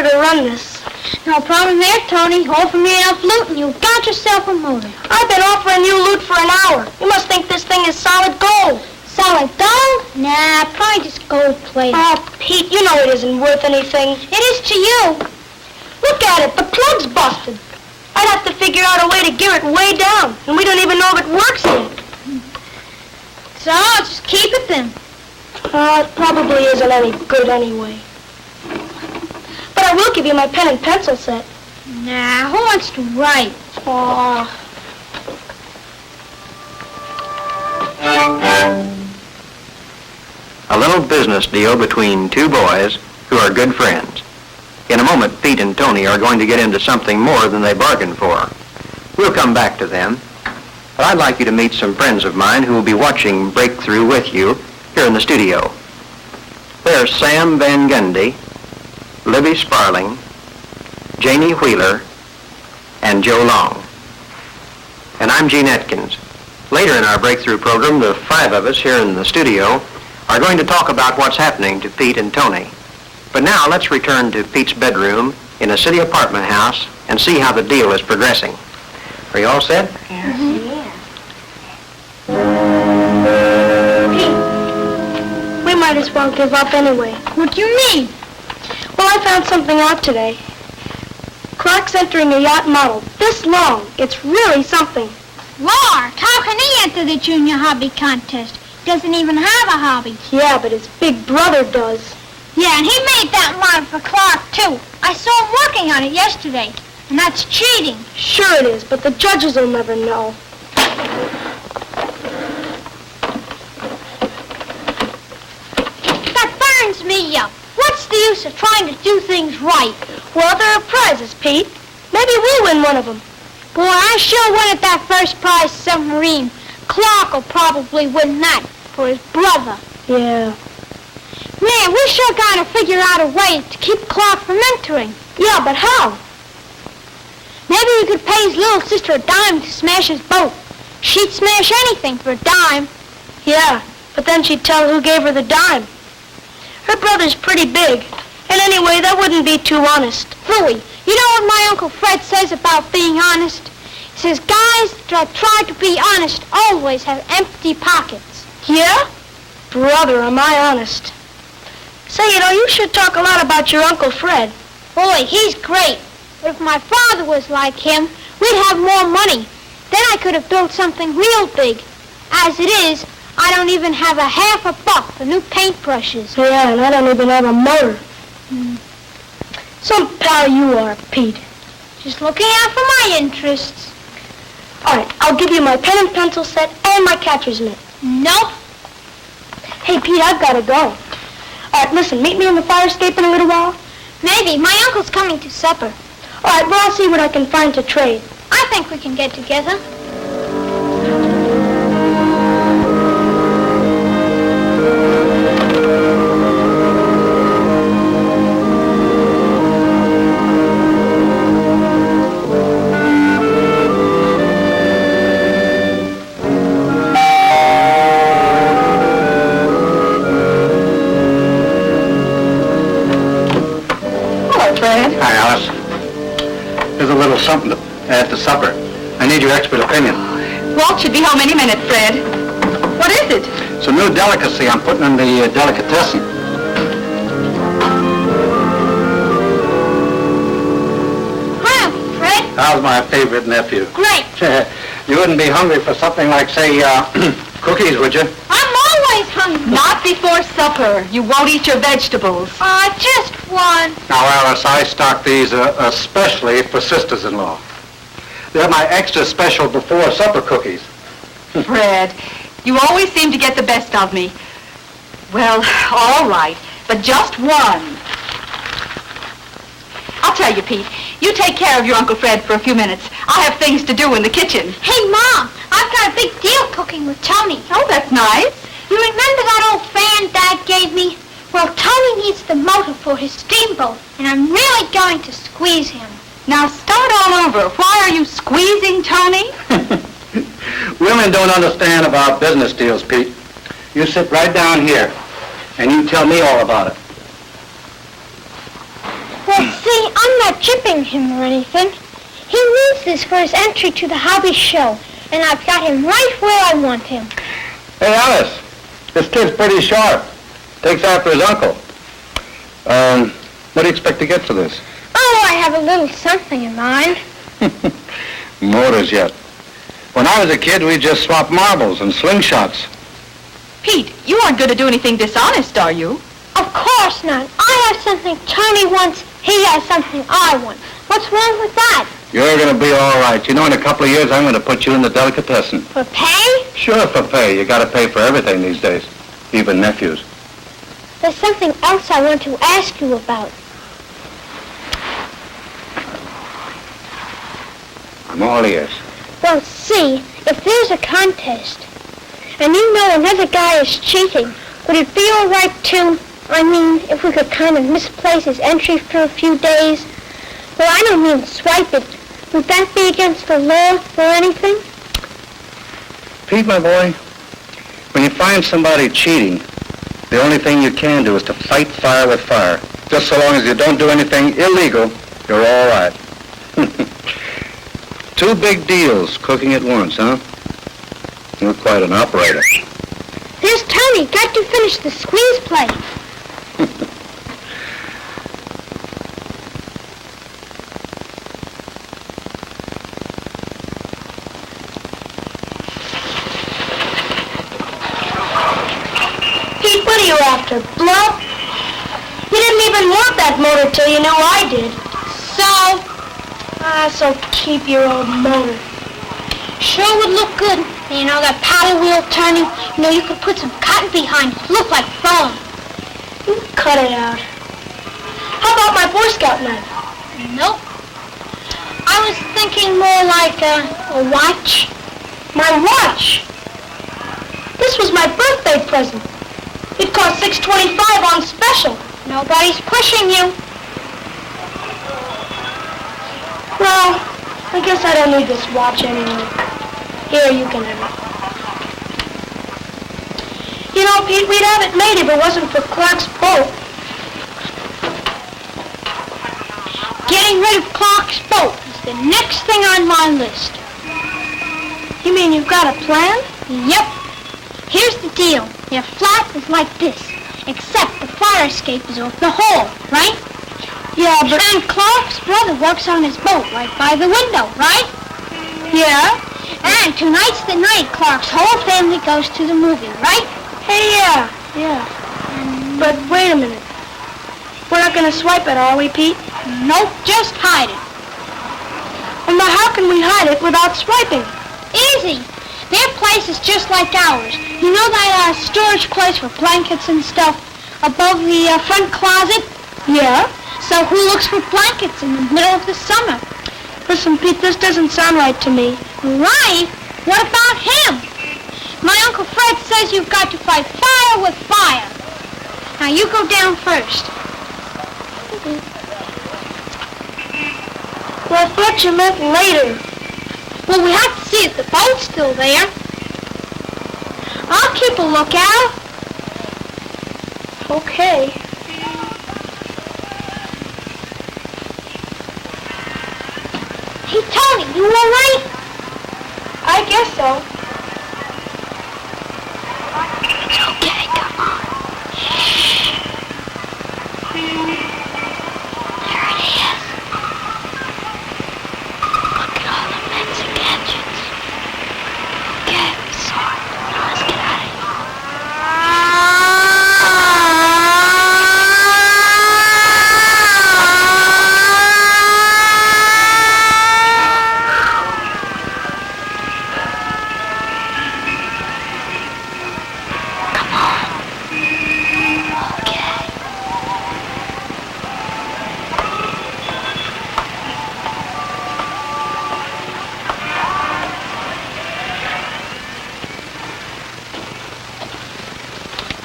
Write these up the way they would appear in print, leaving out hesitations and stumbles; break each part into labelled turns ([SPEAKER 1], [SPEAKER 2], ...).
[SPEAKER 1] order to run this.
[SPEAKER 2] No problem there, Tony. Offer me enough loot and you've got yourself a motor.
[SPEAKER 1] I've been offering you loot for an hour. You must think this thing is solid gold.
[SPEAKER 2] Solid gold? Nah, probably just gold plated.
[SPEAKER 1] Oh, Pete, you know it isn't worth anything.
[SPEAKER 2] It is to you.
[SPEAKER 1] Look at it. The plug's busted. I'd have to figure out a way to gear it way down, and we don't even know if it works yet.
[SPEAKER 2] So, just keep it then.
[SPEAKER 1] It probably isn't any good anyway. But I will give you my pen and pencil set.
[SPEAKER 2] Nah, who wants to write?
[SPEAKER 1] Aw.
[SPEAKER 3] A little business deal between two boys who are good friends. In a moment, Pete and Tony are going to get into something more than they bargained for. We'll come back to them, but I'd like you to meet some friends of mine who will be watching Breakthrough with you here in the studio. There's Sam Van Gundy, Libby Sparling, Janie Wheeler, and Joe Long. And I'm Gene Atkins. Later in our Breakthrough program, the five of us here in the studio are going to talk about what's happening to Pete and Tony. But now let's return to Pete's bedroom in a city apartment house and see how the deal is progressing. Are you all set?
[SPEAKER 2] Mm-hmm.
[SPEAKER 1] Pete, we might as well give up anyway.
[SPEAKER 2] What do you mean?
[SPEAKER 1] Well, I found something out today. Clark's entering a yacht model this long. It's really something.
[SPEAKER 2] Lord, how can he enter the junior hobby contest? He doesn't even have a hobby.
[SPEAKER 1] Yeah, but his big brother does.
[SPEAKER 2] Yeah, and he made that model for Clark, too. I saw him working on it yesterday, and that's cheating.
[SPEAKER 1] Sure it is, but the judges will never know.
[SPEAKER 2] That burns me up. What's the use of trying to do things right?
[SPEAKER 1] Well, there are prizes, Pete. Maybe we'll win one of them.
[SPEAKER 2] Boy, I sure wanted that first prize submarine. Clark will probably win that for his brother.
[SPEAKER 1] Yeah.
[SPEAKER 2] Man, we sure gotta figure out a way to keep Clark from entering.
[SPEAKER 1] Yeah, but how?
[SPEAKER 2] Maybe he could pay his little sister a dime to smash his boat. She'd smash anything for a dime.
[SPEAKER 1] Yeah, but then she'd tell who gave her the dime. Her brother's pretty big. And anyway, that wouldn't be too honest.
[SPEAKER 2] Phooey, you know what my Uncle Fred says about being honest? He says guys that try to be honest always have empty pockets.
[SPEAKER 1] Yeah? Brother, am I honest. Say, you should talk a lot about your Uncle Fred.
[SPEAKER 2] Boy, he's great. But if my father was like him, we'd have more money. Then I could have built something real big. As it is, I don't even have a half a buck for new paintbrushes.
[SPEAKER 1] Yeah, and I don't even have a motor. Some pal you are, Pete.
[SPEAKER 2] Just looking out for my interests.
[SPEAKER 1] All right, I'll give you my pen and pencil set and my catcher's mitt.
[SPEAKER 2] Nope.
[SPEAKER 1] Hey, Pete, I've got to go. All right, listen, meet me in the fire escape in a little while.
[SPEAKER 2] Maybe. My uncle's coming to supper.
[SPEAKER 1] All right, well, I'll see what I can find to trade.
[SPEAKER 2] I think we can get together.
[SPEAKER 3] Hi, Alice. There's a little something to add to supper. I need your expert opinion.
[SPEAKER 4] Walt should be home any minute, Fred. What is it?
[SPEAKER 3] It's a new delicacy I'm putting in the delicatessen.
[SPEAKER 2] Hi, Uncle Fred.
[SPEAKER 3] How's my favorite nephew?
[SPEAKER 2] Great.
[SPEAKER 3] You wouldn't be hungry for something like, say, cookies, would you?
[SPEAKER 2] I'm always hungry.
[SPEAKER 4] Not before supper. You won't eat your vegetables.
[SPEAKER 2] Just one.
[SPEAKER 3] Now, Alice, I stock these especially for sisters-in-law. They're my extra special before supper cookies.
[SPEAKER 4] Fred, you always seem to get the best of me. Well, all right, but just one. I'll tell you, Pete, you take care of your Uncle Fred for a few minutes. I have things to do in the kitchen.
[SPEAKER 2] Hey, Mom, I've got a big deal cooking with Tony.
[SPEAKER 4] Oh, that's nice.
[SPEAKER 2] You remember that old fan Dad gave me? Well, Tony needs the motor for his steamboat, and I'm really going to squeeze him.
[SPEAKER 4] Now, start all over. Why are you squeezing Tony?
[SPEAKER 3] Women don't understand about business deals, Pete. You sit right down here, and you tell me all about it.
[SPEAKER 2] Well, see, not chipping him or anything. He needs this for his entry to the hobby show, and I've got him right where I want him.
[SPEAKER 5] Hey, Alice, this kid's pretty sharp. Takes after his uncle. What do you expect to get for this?
[SPEAKER 2] Oh, I have a little something in mind.
[SPEAKER 5] Motors yet. When I was a kid, we just swapped marbles and slingshots.
[SPEAKER 4] Pete, you aren't going to do anything dishonest, are you?
[SPEAKER 2] Of course not. I have something Tony wants. He has something I want. What's wrong with that?
[SPEAKER 5] You're going to be all right. You know, in a couple of years, I'm going to put you in the delicatessen.
[SPEAKER 2] For pay?
[SPEAKER 5] Sure, for pay. You got to pay for everything these days, even nephews.
[SPEAKER 2] There's something else I want to ask you about.
[SPEAKER 5] I'm all ears.
[SPEAKER 2] Well, see, if there's a contest, and you know another guy is cheating, would it be all right to, if we could kind of misplace his entry for a few days? Well, I don't mean swipe it. Would that be against the law or anything?
[SPEAKER 5] Pete, my boy, when you find somebody cheating, the only thing you can do is to fight fire with fire. Just so long as you don't do anything illegal, you're all right. 2 big deals cooking at once, huh? You're quite an operator.
[SPEAKER 2] There's Tony. Got to finish the squeeze play.
[SPEAKER 1] Pete, what are you after? Blood? You didn't even want that motor till you knew I did. So keep your old motor.
[SPEAKER 2] Sure would look good. You know, that paddle wheel turning. You know, you could put some cotton behind it. Look like foam.
[SPEAKER 1] You cut it out. How about my Boy Scout knife?
[SPEAKER 2] Nope. I was thinking more like a watch.
[SPEAKER 1] My watch? This was my birthday present. It cost $6.25 on special.
[SPEAKER 2] Nobody's pushing you.
[SPEAKER 1] Well, I guess I don't need this watch anymore. Here, you can have it. You know, Pete, we'd have it made if it wasn't for Clark's boat.
[SPEAKER 2] Getting rid of Clark's boat is the next thing on my list.
[SPEAKER 1] You mean you've got a plan?
[SPEAKER 2] Yep. Here's the deal. Your flat is like this, except the fire escape is off the hole, right?
[SPEAKER 1] Yeah, but...
[SPEAKER 2] And Clark's brother works on his boat right by the window, right?
[SPEAKER 1] Yeah?
[SPEAKER 2] And tonight's the night Clark's whole family goes to the movie, right?
[SPEAKER 1] Hey, yeah. But wait a minute. We're not gonna swipe it, are we, Pete?
[SPEAKER 2] Nope, just hide it.
[SPEAKER 1] Well, now how can we hide it without swiping?
[SPEAKER 2] Easy. Their place is just like ours. You know that storage place for blankets and stuff above the front closet?
[SPEAKER 1] Yeah?
[SPEAKER 2] So who looks for blankets in the middle of the summer?
[SPEAKER 1] Listen, Pete, this doesn't sound right to me.
[SPEAKER 2] Right? What about him? My Uncle Fred says you've got to fight fire with fire. Now you go down first.
[SPEAKER 1] Well, I thought you meant later.
[SPEAKER 2] Well, we have to see if the boat's still there. I'll keep a lookout.
[SPEAKER 1] Okay.
[SPEAKER 2] Hey, Tony, you all right?
[SPEAKER 1] I guess so.
[SPEAKER 2] It's okay, come on. Shh. There it is. Look at all the Mexican engines. Okay, we saw it. Now let's get out of here.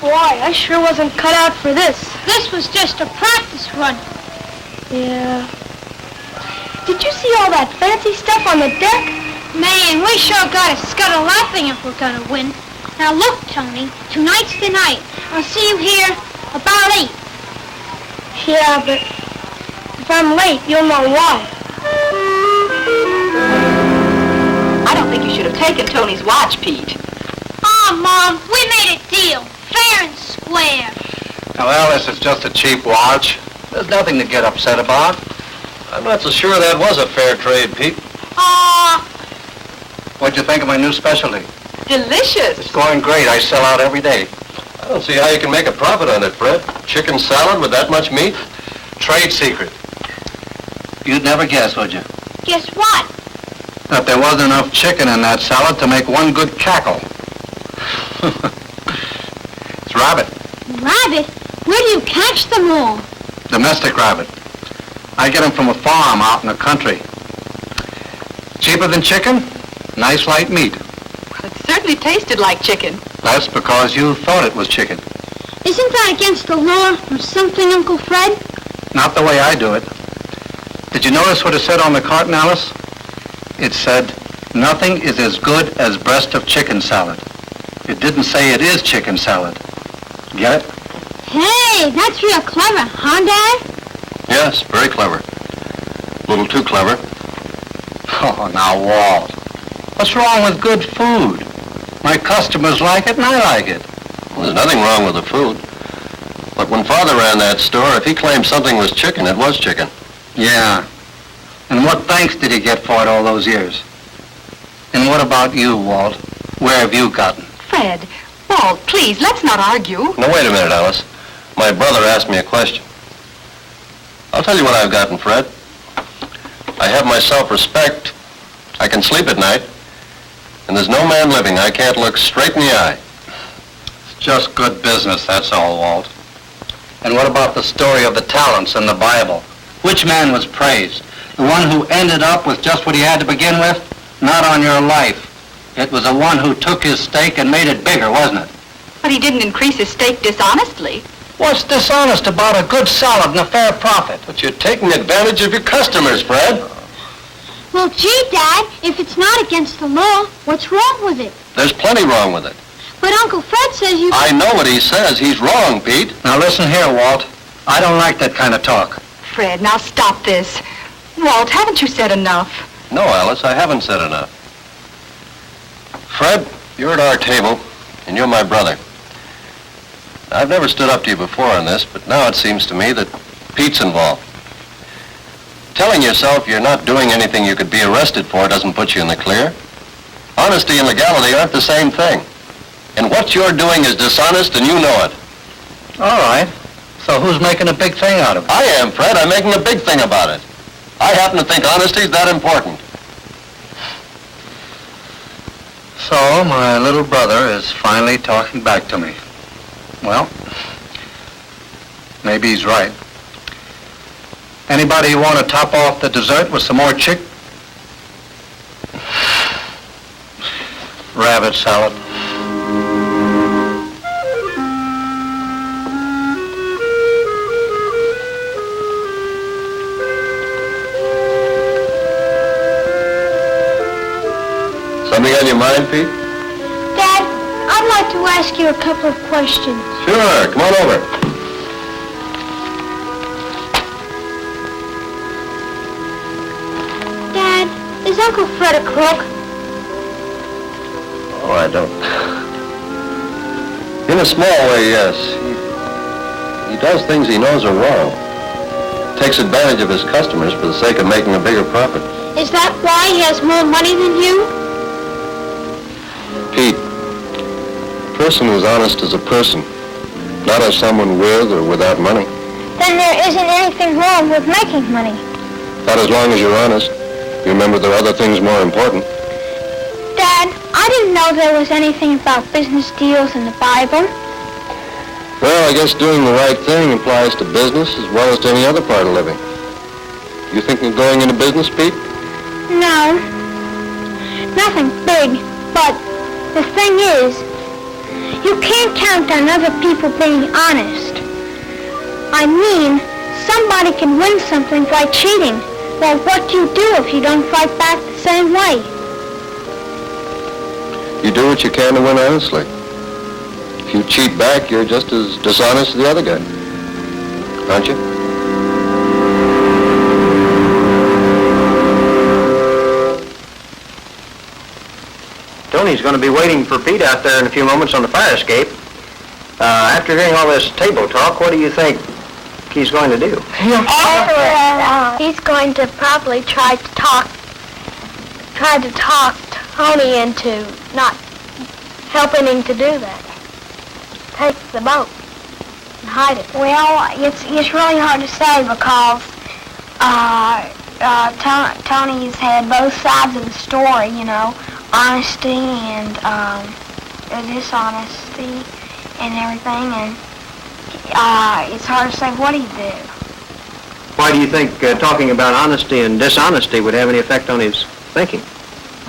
[SPEAKER 1] Boy, I sure wasn't cut out for this.
[SPEAKER 2] This was just a practice run.
[SPEAKER 1] Yeah. Did you see all that fancy stuff on the deck?
[SPEAKER 2] Man, we sure got to scuttle laughing if we're gonna win. Now look, Tony, tonight's the night. I'll see you here about 8.
[SPEAKER 1] Yeah, but If I'm late, you'll know why.
[SPEAKER 4] I don't think you should have taken Tony's watch, Pete.
[SPEAKER 2] Oh, Mom, we made a deal. Fair and square.
[SPEAKER 5] Now, Alice, it's just a cheap watch. There's nothing to get upset about.
[SPEAKER 6] I'm not so sure that was a fair trade, Pete.
[SPEAKER 5] What'd you think of my new specialty?
[SPEAKER 4] Delicious.
[SPEAKER 5] It's going great. I sell out every day.
[SPEAKER 6] I don't see how you can make a profit on it, Fred. Chicken salad with that much meat?
[SPEAKER 5] Trade secret. You'd never guess, would you?
[SPEAKER 2] Guess what?
[SPEAKER 5] That there wasn't enough chicken in that salad to make one good cackle. It's rabbit.
[SPEAKER 2] Rabbit? Where do you catch them all?
[SPEAKER 5] Domestic rabbit. I get them from a farm out in the country. Cheaper than chicken, nice light meat.
[SPEAKER 4] It certainly tasted like chicken.
[SPEAKER 5] That's because you thought it was chicken.
[SPEAKER 2] Isn't that against the law or something, Uncle Fred?
[SPEAKER 5] Not the way I do it. Did you notice what it said on the carton, Alice? It said, nothing is as good as breast of chicken salad. It didn't say it is chicken salad. Get it?
[SPEAKER 2] Hey, that's real clever, huh, Dad?
[SPEAKER 6] Yes, very clever. A little too clever.
[SPEAKER 5] Oh, now, Walt. What's wrong with good food? My customers like it and I like it.
[SPEAKER 6] Well, there's nothing wrong with the food. But when Father ran that store, if he claimed something was chicken, it was chicken.
[SPEAKER 5] Yeah. And what thanks did he get for it all those years? And what about you, Walt? Where have you gotten?
[SPEAKER 4] Fred, Walt, please, let's not argue.
[SPEAKER 6] Now, wait a minute, Alice. My brother asked me a question. I'll tell you what I've gotten, Fred. I have my self-respect. I can sleep at night. And there's no man living I can't look straight in the eye.
[SPEAKER 5] It's just good business, that's all, Walt. And what about the story of the talents in the Bible? Which man was praised? The one who ended up with just what he had to begin with? Not on your life. It was the one who took his stake and made it bigger, wasn't it?
[SPEAKER 4] But he didn't increase his stake dishonestly.
[SPEAKER 5] What's dishonest about a good salad and a fair profit?
[SPEAKER 6] But you're taking advantage of your customers, Fred.
[SPEAKER 2] Well, gee, Dad, if it's not against the law, what's wrong with it?
[SPEAKER 6] There's plenty wrong with it.
[SPEAKER 2] But Uncle Fred says you...
[SPEAKER 6] I know what he says. He's wrong, Pete.
[SPEAKER 5] Now listen here, Walt. I don't like that kind of talk.
[SPEAKER 4] Fred, now stop this. Walt, haven't you said enough?
[SPEAKER 6] No, Alice, I haven't said enough. Fred, you're at our table, and you're my brother. I've never stood up to you before on this, but now it seems to me that Pete's involved. Telling yourself you're not doing anything you could be arrested for doesn't put you in the clear. Honesty and legality aren't the same thing. And what you're doing is dishonest, and you know it.
[SPEAKER 5] All right. So who's making a big thing out of it?
[SPEAKER 6] I am, Fred. I'm making a big thing about it. I happen to think honesty is that important.
[SPEAKER 5] So my little brother is finally talking back to me. Well, maybe he's right. Anybody want to top off the dessert with some more rabbit salad?
[SPEAKER 6] Something on your mind, Pete?
[SPEAKER 1] Dad, I'd like to ask you a couple of questions.
[SPEAKER 6] Sure. Come on over.
[SPEAKER 2] Dad, is Uncle Fred a crook?
[SPEAKER 6] Oh, I don't. In a small way, yes. He does things he knows are wrong. Takes advantage of his customers for the sake of making a bigger profit.
[SPEAKER 2] Is that why he has more money than you?
[SPEAKER 6] Pete, a person who's honest is a person, not as someone with or without money.
[SPEAKER 2] Then there isn't anything wrong with making money.
[SPEAKER 6] Not as long as you're honest. You remember there are other things more important.
[SPEAKER 2] Dad, I didn't know there was anything about business deals in the Bible.
[SPEAKER 6] Well, I guess doing the right thing applies to business as well as to any other part of living. You thinking of going into business, Pete?
[SPEAKER 2] No, nothing big, but the thing is, you can't count on other people being honest. I mean, somebody can win something by cheating. Well, what do you do if you don't fight back the same way?
[SPEAKER 6] You do what you can to win honestly. If you cheat back, you're just as dishonest as the other guy. Aren't you?
[SPEAKER 3] Tony's going to be waiting for Pete out there in a few moments on the fire escape. After hearing all this table talk, what do you think he's going to do?
[SPEAKER 1] He's going to probably try to talk Tony into not helping him to do that. Take the boat and hide it.
[SPEAKER 2] Well, it's really hard to say because Tony's had both sides of the story, you know, honesty and dishonesty and everything, and it's hard to say what he'd do.
[SPEAKER 3] Why do you think talking about honesty and dishonesty would have any effect on his thinking?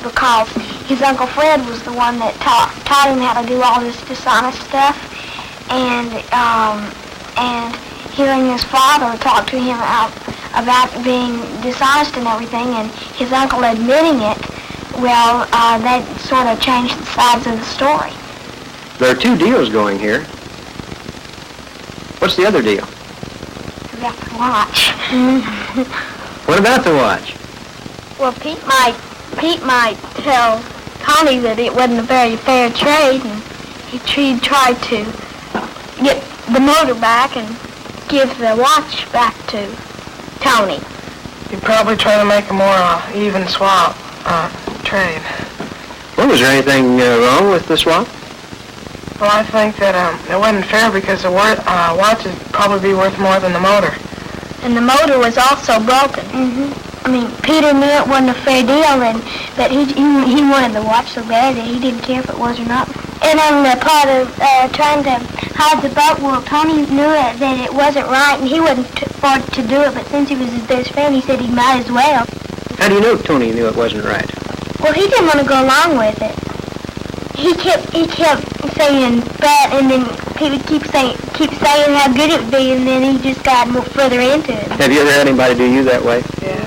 [SPEAKER 2] Because his Uncle Fred was the one that taught him how to do all this dishonest stuff, and hearing his father talk to him about being dishonest and everything, and his uncle admitting it, well, that sort of changed the sides of the story.
[SPEAKER 3] There are two deals going here. What's the other deal?
[SPEAKER 2] About the watch.
[SPEAKER 3] What about the watch?
[SPEAKER 1] Well, Pete might tell Tony that it wasn't a very fair trade, and he'd try to get the motor back and give the watch back to Tony.
[SPEAKER 7] You'd probably try to make a more even swap trade.
[SPEAKER 3] Well, was there anything wrong with the swap?
[SPEAKER 7] Well, I think that it wasn't fair because the watch would probably be worth more than the motor.
[SPEAKER 1] And the motor was also broken.
[SPEAKER 2] I mean, Peter knew it wasn't a fair deal, and that he wanted the watch so bad that he didn't care if it was or not. And on the part of trying to hide the boat, well, Tony knew that it wasn't right, and he wasn't afford to do it. But since he was his best friend, he said he might as well.
[SPEAKER 3] How do you know Tony knew it wasn't right?
[SPEAKER 2] Well, he didn't want to go along with it. He kept saying that, and then he would keep saying how good it would be, and then he just got more further into it.
[SPEAKER 3] Have you ever had anybody do you that way?
[SPEAKER 7] Yes.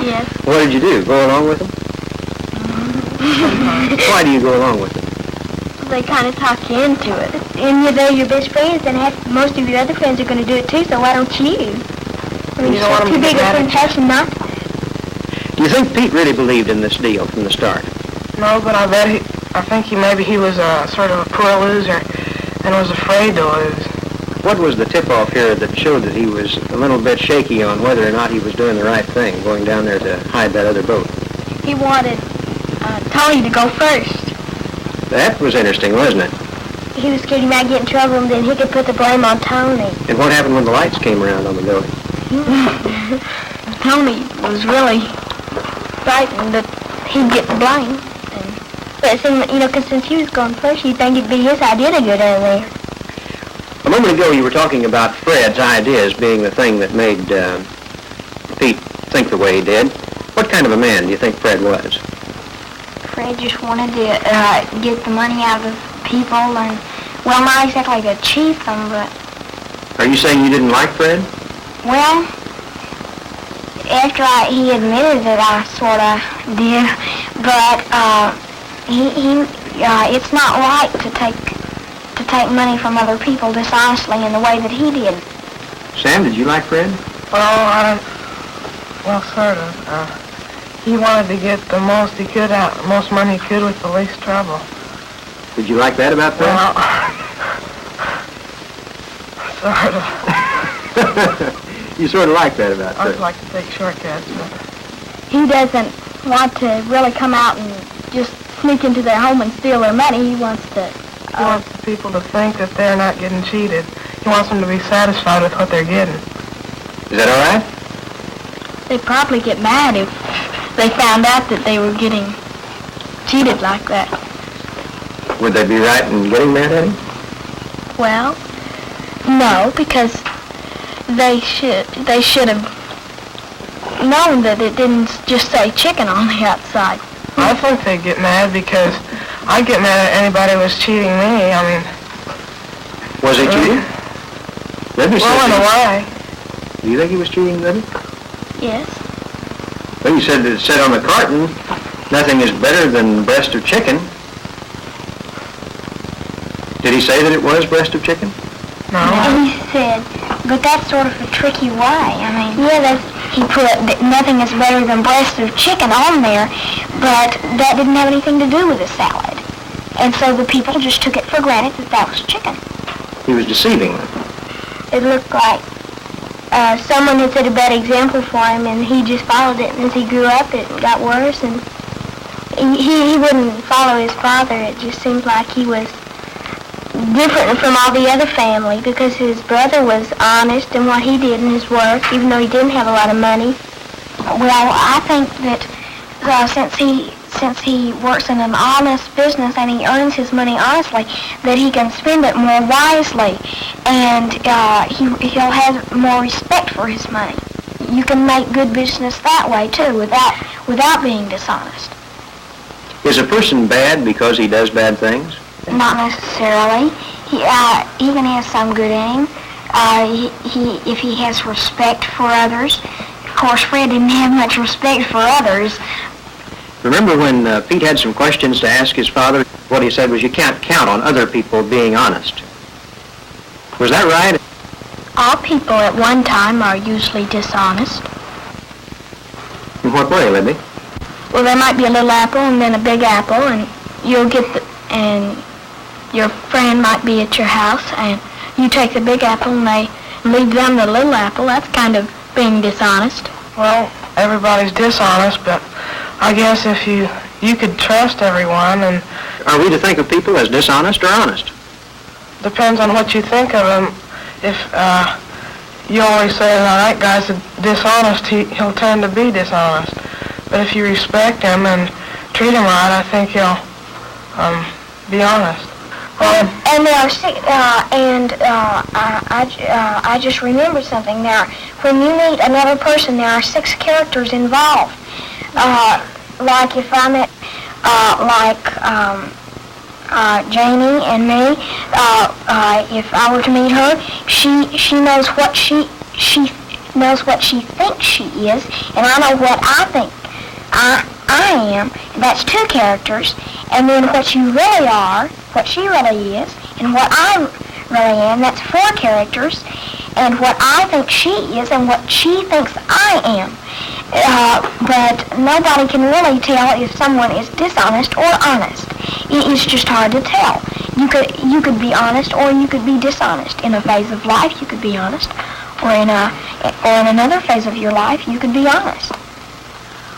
[SPEAKER 2] Yes.
[SPEAKER 3] What did you do? Go along with them? Why do you go along with them?
[SPEAKER 1] They kind of talk you into it.
[SPEAKER 2] And they're your best friends, and most of your other friends are going to do it too, so why don't you? I mean,
[SPEAKER 7] You don't want
[SPEAKER 2] it's
[SPEAKER 7] them
[SPEAKER 2] too
[SPEAKER 7] to
[SPEAKER 2] big
[SPEAKER 7] get
[SPEAKER 2] a
[SPEAKER 7] mad at you.
[SPEAKER 2] temptation not to.
[SPEAKER 3] Do you think Pete really believed in this deal from the start?
[SPEAKER 7] No, but I think he was sort of a poor loser and was afraid to lose.
[SPEAKER 3] What was the tip-off here that showed that he was a little bit shaky on whether or not he was doing the right thing, going down there to hide that other boat?
[SPEAKER 1] He wanted Tony to go first.
[SPEAKER 3] That was interesting, wasn't it?
[SPEAKER 2] He was scared he might get in trouble, and then he could put the blame on Tony.
[SPEAKER 3] And what happened when the lights came around on the building?
[SPEAKER 1] Tony was really frightened that he'd get the blame.
[SPEAKER 2] But it seemed, because since he was going first, you'd think it'd be his idea to go down there.
[SPEAKER 3] A moment ago you were talking about Fred's ideas being the thing that made Pete think the way he did. What kind of a man do you think Fred was?
[SPEAKER 2] Fred just wanted to get the money out of people, and, well, not exactly to cheat them, but,
[SPEAKER 3] Are you saying you didn't like Fred?
[SPEAKER 2] well, after he admitted that I sort of did, but it's not right to take money from other people dishonestly in the way that he did.
[SPEAKER 3] Sam, did you like Fred?
[SPEAKER 7] Well, sort of. He wanted to get the most he could out, most money he could with the least trouble.
[SPEAKER 3] Did you like that about Fred?
[SPEAKER 7] Well, sort of.
[SPEAKER 3] You sort of like that about
[SPEAKER 7] I
[SPEAKER 3] Fred.
[SPEAKER 7] just like to take shortcuts, but
[SPEAKER 1] He doesn't want to really come out and just sneak into their home and steal their money. He wants to...
[SPEAKER 7] he wants the people to think that they're not getting cheated. He wants them to be satisfied with what they're getting.
[SPEAKER 3] Is that all right?
[SPEAKER 1] They'd probably get mad if they found out that they were getting cheated like that.
[SPEAKER 3] Would they be right in getting mad at him?
[SPEAKER 1] Well, no, because they should have known that it didn't just say chicken on the outside.
[SPEAKER 7] I think they'd get mad because I'd get mad at anybody who was cheating me. I mean,
[SPEAKER 3] Was he cheating? Libby
[SPEAKER 7] well, in a
[SPEAKER 3] said
[SPEAKER 7] way.
[SPEAKER 3] Do you think he was cheating, Libby?
[SPEAKER 1] Yes.
[SPEAKER 3] Well, you said it said on the carton, nothing is better than breast of chicken. Did he say that it was breast of chicken?
[SPEAKER 7] No.
[SPEAKER 2] And he said, but that's sort of a tricky way. I mean, yeah,
[SPEAKER 1] he put nothing is better than breast of chicken on there, but that didn't have anything to do with the salad. And so the people just took it for granted that that was chicken.
[SPEAKER 3] He was deceiving them.
[SPEAKER 1] It looked like someone had set a bad example for him, and he just followed it. And as he grew up, it got worse, and he wouldn't follow his father. It just seemed like he was different from all the other family because his brother was honest in what he did in his work, even though he didn't have a lot of money. Well, I think that since he works in an honest business and he earns his money honestly, that he can spend it more wisely, and he'll have more respect for his money. You can make good business that way too, without being dishonest.
[SPEAKER 3] Is a person bad because he does bad things?
[SPEAKER 1] Not necessarily. He even has some good in him. If he has respect for others. Of course, Fred didn't have much respect for others.
[SPEAKER 3] Remember when Pete had some questions to ask his father? What he said was, you can't count on other people being honest. Was that right?
[SPEAKER 1] All people at one time are usually dishonest.
[SPEAKER 3] In what way, Libby?
[SPEAKER 1] Well, there might be a little apple and then a big apple, and you'll get and your friend might be at your house, and you take the big apple and they leave them the little apple. That's kind of being dishonest.
[SPEAKER 7] Well, everybody's dishonest, but I guess if you could trust everyone, and
[SPEAKER 3] Are we to think of people as dishonest or honest?
[SPEAKER 7] depends on what you think of him. If you always say, "All right, guy's dishonest," he'll tend to be dishonest. But if you respect him and treat him right, I think he'll be honest.
[SPEAKER 1] And there are I just remembered something now. When you meet another person, there are 6 characters involved. Like if I met Janie and me, if I were to meet her, she knows what she knows what she thinks she is, and I know what I think I am. That's 2 characters. And then what you really are, what she really is, and what I really am, that's 4 characters. And what I think she is and what she thinks I am. But nobody can really tell if someone is dishonest or honest. It is just hard to tell. You could be honest or you could be dishonest. In a phase of life, you could be honest, or in another phase of your life, you could be honest.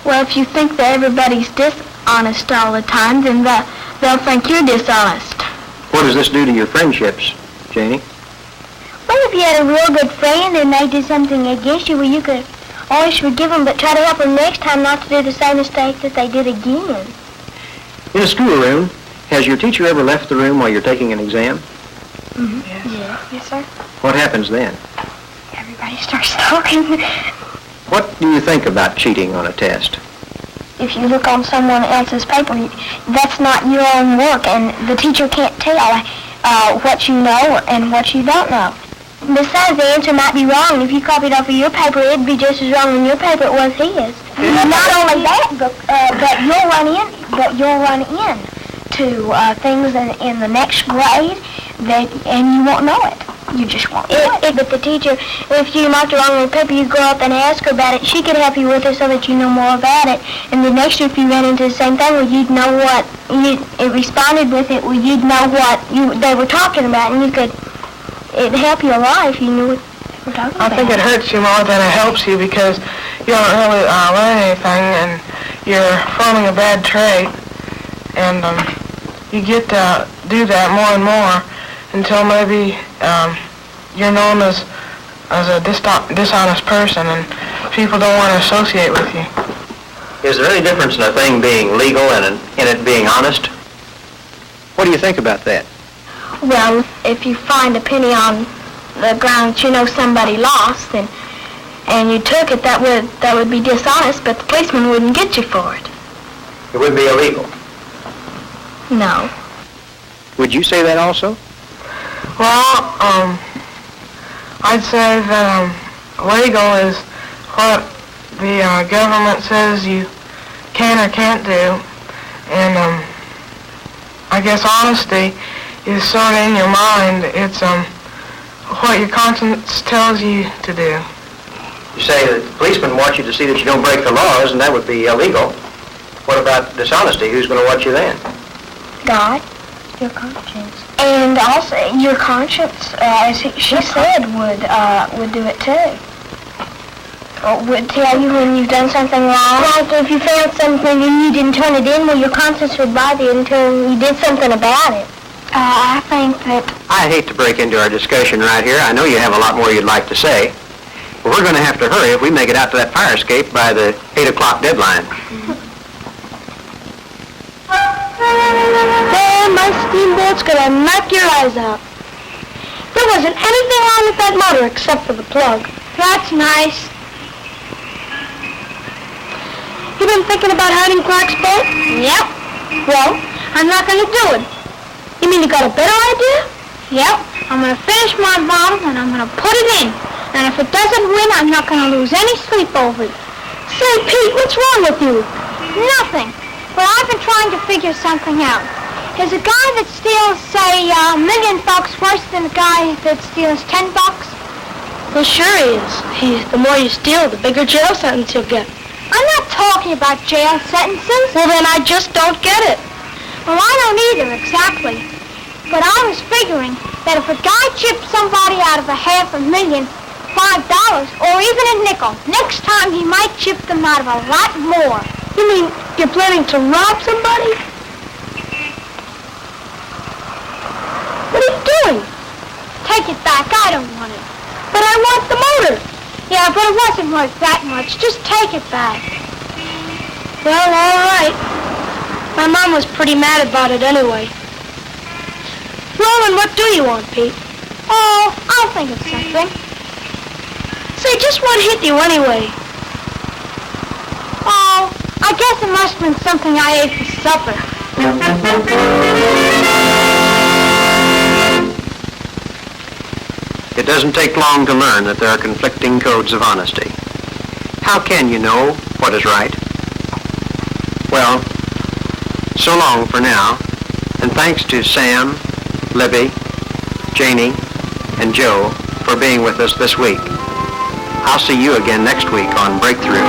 [SPEAKER 1] Well, if you think that everybody's dishonest all the time, then they'll think you're dishonest.
[SPEAKER 3] What does this do to your friendships, Janie?
[SPEAKER 1] Well, if you had a real good friend and they did something against you, well, you could always forgive them, but try to help them next time not to do the same mistake that they did again.
[SPEAKER 3] In a schoolroom, has your teacher ever left the room while you're taking an exam?
[SPEAKER 1] Mm-hmm. Yes, sir.
[SPEAKER 3] What happens then?
[SPEAKER 1] Everybody starts talking.
[SPEAKER 3] What do you think about cheating on a test?
[SPEAKER 1] If you look on someone else's paper, that's not your own work, and the teacher can't tell what you know and what you don't know. Besides, the answer might be wrong. If you copied off of your paper, it'd be just as wrong in your paper it was his. Not only that, but you'll run into things in the next grade and you won't know it. You just won't know it. But the teacher, if you marked it wrong on the paper, you go up and ask her about it. She could help you with it so that you know more about it. And the next year, if you ran into the same thing, well, you'd know what it responded with it. Well, you'd know what they were talking about, and it'd help you a lot if you knew what they were talking about.
[SPEAKER 7] I think it hurts you more than it helps you because you don't really learn anything, and you're forming a bad trait, and you get to do that more and more until maybe you're known as a dishonest person, and people don't want to associate with you.
[SPEAKER 3] Is there any difference in a thing being legal and in it being honest? What do you think about that?
[SPEAKER 1] Well, if you find a penny on the ground that you know somebody lost, and you took it, that would be dishonest, but the policeman wouldn't get you for it.
[SPEAKER 3] It would be illegal.
[SPEAKER 1] No.
[SPEAKER 3] Would you say that also?
[SPEAKER 7] Well, I'd say that legal is what the government says you can or can't do, and I guess honesty is sort of in your mind. It's what your conscience tells you to do.
[SPEAKER 3] You say that the policeman wants you to see that you don't break the laws, and that would be illegal. What about dishonesty? Who's going to watch you then?
[SPEAKER 1] God, your conscience. And also, your conscience, as she said, would do it too. Or would tell you when you've done something wrong. Like if you found something and you didn't turn it in, well, your conscience would bother you until you did something about it. I think that...
[SPEAKER 3] I hate to break into our discussion right here. I know you have a lot more you'd like to say. But we're going to have to hurry if we make it out to that fire escape by the 8 o'clock deadline.
[SPEAKER 1] Man, my steamboat's gonna knock your eyes out. There wasn't anything wrong with that motor except for the plug.
[SPEAKER 2] That's nice.
[SPEAKER 1] You been thinking about hiding Clark's boat?
[SPEAKER 2] Yep.
[SPEAKER 1] Well, I'm not gonna do it. You mean you got a better idea?
[SPEAKER 2] Yep. I'm gonna finish my bottle and I'm gonna put it in. And if it doesn't win, I'm not gonna lose any sleep over it.
[SPEAKER 1] Say, Pete, what's wrong with you?
[SPEAKER 2] Nothing. But I've been trying to figure something out. Is a guy that steals, say, $1 million worse than a guy that steals $10?
[SPEAKER 1] Well, sure is. The more you steal, the bigger jail sentence you'll get.
[SPEAKER 2] I'm not talking about jail sentences.
[SPEAKER 1] Well, then I just don't get it.
[SPEAKER 2] Well, I don't either, exactly. But I was figuring that if a guy chipped somebody out of $500,000, $5, or even a nickel, next time he might chip them out of a lot more.
[SPEAKER 1] You mean you're planning to rob somebody? What are you doing?
[SPEAKER 2] Take it back. I don't want it.
[SPEAKER 1] But I want the motor.
[SPEAKER 2] Yeah, but it wasn't worth that much. Just take it back.
[SPEAKER 1] Well, all right. My mom was pretty mad about it anyway. Well, and what do you want, Pete?
[SPEAKER 2] Oh, I'll think of something.
[SPEAKER 1] Say, just what hit you anyway?
[SPEAKER 2] Oh, I guess it must have been something I ate for supper.
[SPEAKER 3] It doesn't take long to learn that there are conflicting codes of honesty. How can you know what is right? Well, so long for now, and thanks to Sam, Libby, Janie, and Joe for being with us this week. I'll see you again next week on Breakthrough.